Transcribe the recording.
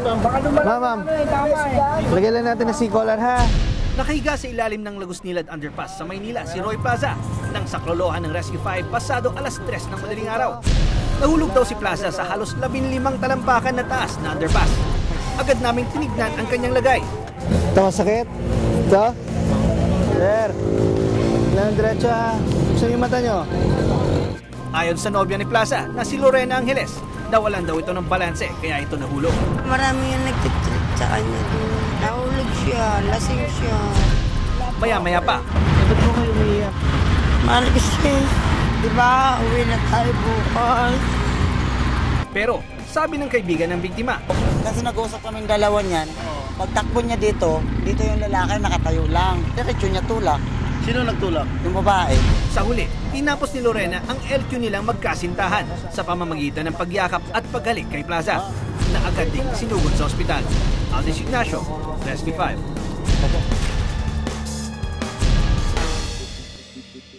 Ma'am, lagyan lang natin ng C-collar ha. Nakahiga sa ilalim ng Lagusnilad Underpass sa Maynila si Roy Plaza nang saklolohan ng Rescue 5 pasado alas 3 ng madaling araw. Nahulog daw si Plaza sa halos 15 talampakan na taas na underpass. Agad naming tinignan ang kanyang lagay. Ito, masakit? Ito? Sir, lang diretso ha. Buksan yung mata nyo. Ayon sa nobya ni Plaza na si Lorena Angeles, nawalan daw ito ng balanse kaya ito nahulog. Marami yung nagtitreat sa kanya doon. Nahulog siya, lasing siya. Maya-maya pa, Ba't mo kayo umiiyak? Mahal ko siya. Diba, uwi na tayo bukas. pero sabi ng kaibigan ng biktima, Kasi nag-uusap kaming dalawa niyan. Pagtakbo niya dito yung lalaki nakatayo lang. Diretso niya tulak. Sino nagtulak? Yung babae. sa huli, tinapos ni Lorena ang LQ nilang magkasintahan sa pamamagitan ng pagyakap at paghalik kay Plaza na agad ding sinugod sa ospital. Aldis Ignacio, Rescue 5.